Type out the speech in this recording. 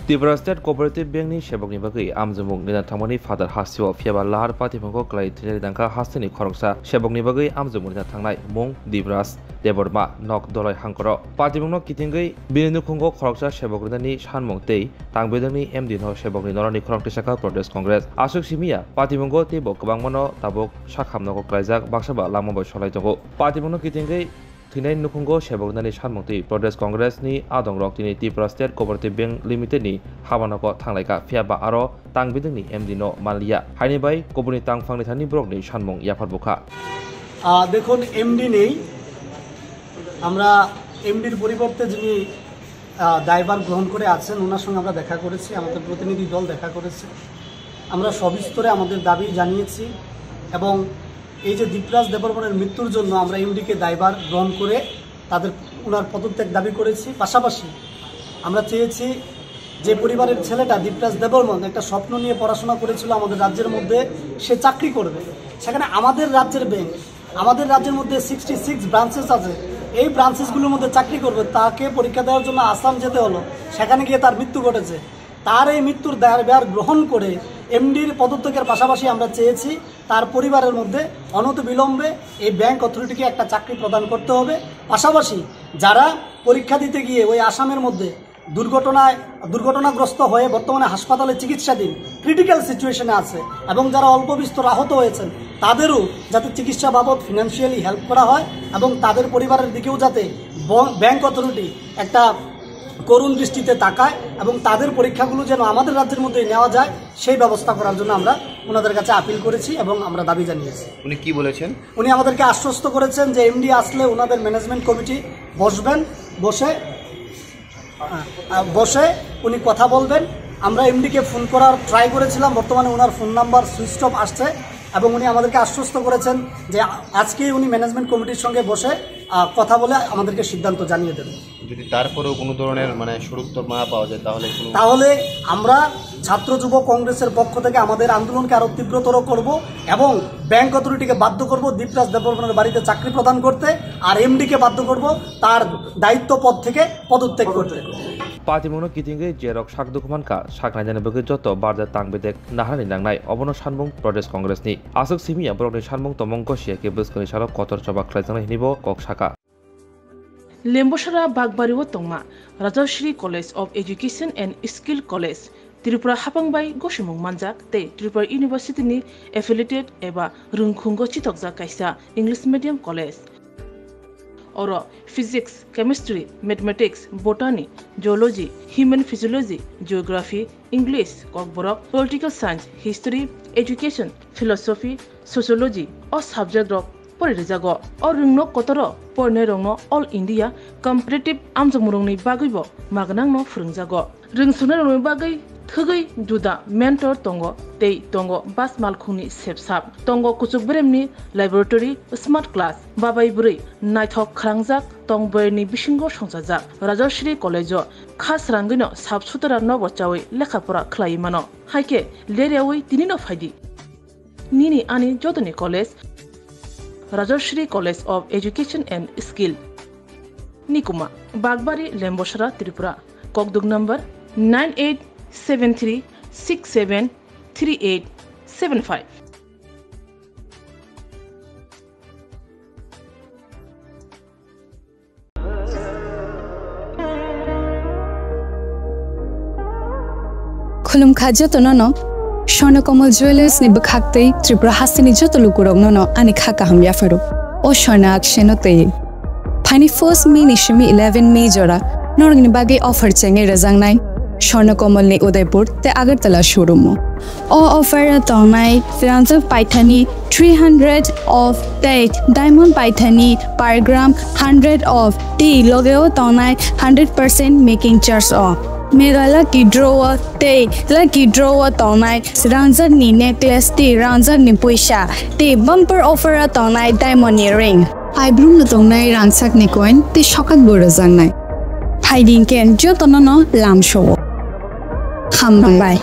Tripura State Cooperative Bank ni sebokni bagui amjumung nina thangmani father hasio fiaba lahar party phongko klai thini dangka hasini khoroksa sebokni bagui amjumung nina thangnai mung Divras Deborma nok dolai hangkoro party phongno kitingui binenu khongko khoroksa sebokni sanmung tei tangbedani MD no sebokni norani khorokti saka Pradesh Congress Ashok Simia party phongko tebo kwbangmano tabok sakhamno ko klaijak baksaba lamabo solai jogo party phongno kitingui Tinai nukungo seboknani sanmungti Pradesh Congress ni adongrok tini Tripura State Cooperative Bank Limited ni habanoko thanglaika fiaba aro tangbidingni MD no malia haini bai kobuni tangfangni thani brok ni sanmung yapar bukha দেখুন MD নেই আমরা এমডির পরিবর্তে যিনি দায়ভার গ্রহণ করে আছেন ওনার সঙ্গে আমরা দেখা করেছি আমাদের প্রতিনিধি দল দেখা করেছে আমরা সবিস্তরে আমাদের দাবি জানিয়েছি এবং এই যে দীপরাজ দেববর্মনের মৃত্যুর জন্য আমরা এমডিকে দায়ভার গ্রহণ করে তাদের ওনার পদত্যাগ দাবি করেছি পাশাপাশি আমরা চেয়েছি যে পরিবারের ছেলেটা দীপরাজ দেববর্মন একটা স্বপ্ন নিয়ে পড়াশোনা করেছিল আমাদের রাজ্যের মধ্যে সে চাকরি করবে সেখানে আমাদের রাজ্যের ব্যাংক আমাদের রাজ্যের মধ্যে 66 ব্রাঞ্চেস আছে এই ব্রাঞ্চেসগুলোর মধ্যে চাকরি করবে তাকে পরীক্ষা দেওয়ার জন্য আসাম যেতে হলো সেখানে গিয়ে তার মৃত্যু ঘটেছে তার এই মৃত্যুর দায়ভার গ্রহণ করে এমডির পদত্যাগের পাশাপাশি আমরা চেয়েছি তার পরিবারের মধ্যে অনতিবিলম্বে এই ব্যাংক অথরিটিকে একটা চাকরি প্রদান করতে হবে পাশাপাশি যারা পরীক্ষা দিতে গিয়ে ওই আসামের মধ্যে দুর্ঘটনাগ্রস্ত হয়ে বর্তমানে হাসপাতালে চিকিৎসাধীন ক্রিটিক্যাল সিচুয়েশনে আছে এবং যারা অল্প বিস্তর আহত হয়েছেন তাদেরও যাতে চিকিৎসা বাবদ ফিনান্সিয়ালি হেল্প করা হয় এবং তাদের পরিবারের দিকেও যাতে ব্যাংক অথরিটি একটা করুণ দৃষ্টিতে তাকায় এবং তাদের পরীক্ষাগুলো যেন আমাদের রাজ্যের মধ্যে নেওয়া যায় সেই ব্যবস্থা করার জন্য আমরা ওনাদের কাছে আপিল করেছি এবং আমরা দাবি জানিয়েছি উনি কি বলেছেন উনি আমাদেরকে আশ্বস্ত করেছেন যে এমডি আসলে ওনাদের ম্যানেজমেন্ট কমিটি বসবেন বসে উনি কথা বলবেন আমরা এমডিকে ফোন করার ট্রাই করেছিলাম বর্তমানে ওনার ফোন নাম্বার সুইচ অফ আসছে এবং উনি আমাদেরকে আশ্বস্ত করেছেন যে আজকেই উনি ম্যানেজমেন্ট কমিটির সঙ্গে বসে কথা বলে আমাদেরকে সিদ্ধান্ত জানিয়ে দেবেন যদি তারপরেও কোনো ধরনের সুরুত্তর না পাওয়া যায় তাহলে আমরা ছাত্র যুব কংগ্রেসের পক্ষ থেকে আমাদের আন্দোলনকে আরো তীব্রতর করব এবং ব্যাংক অথরিটিকে বাধ্য করব দীপরাজ দেববর্মনের বাড়িতে চাকরি প্রদান করতে আর এমডিকে বাধ্য করব তার দায়িত্ব পদ থেকে পদত্যাগ করতে Patimuno kitingai jerok sak dokumanka saknai jana bagi joto barda tangbedek naharani nangnai obono sanmung Pradesh Congress ni Ashok Simia brokni sanmung tomongko siake buskoni salo kotor coba khlaijana hinibo kok saka Lembosara Bagbariwo Tongma Rajashri College of Education and Skill College Tripura Hapangbai Goshimung Manjak te Tripura University ni affiliated eba rungkhungo chitokja kaisa English medium college Oro physics, chemistry, mathematics, botany, geology, human physiology, geography, English, kokborok, political science, history, education, philosophy, sociology, or subject rok porijago. Or rungno kotoro porne rongno all India competitive amjamurungni bagibo magnangno frungjago. Rungsuna rongni bagai Thugai Juda mentor tongo tei tongo bas malkhuni sepsap tongo kuchuk beremni laboratory smart class babai buri naithok khrangjak tongboyni bisingo songsajak Rajashri College khas rangino sabsutara nobo chawi lekhapora khlai mano haike lerewi tinino phaidi nini ani jodoni college Rajashri College of Education and Skill Nikuma Bagbari Lembosara Tripura Kokdug number 9873673875 Khulumkha jotono Swarnakomal Jewelers ni bakhaktei Tripura hasini jotolukurok nono ani khaka hamya faru o Swarna akshenote Phani first May ni shimi 11 May jora norgni bage offer chenge rajangnai Swarnakomal ni Udaipur te Agartala showroom o offer tongnai Firanza Paithani 300 of date diamond Paithani per gram 100 of tea logeo tongnai 100% making charge off Mega lucky draw tongnai Ranjar ni necklace te Ranjar ni puisha te bumper offer tongnai diamond ring Ibrum no tongnai ransak ni coin te shokat bora jangnai Hiding ken jotono lam show Hambangai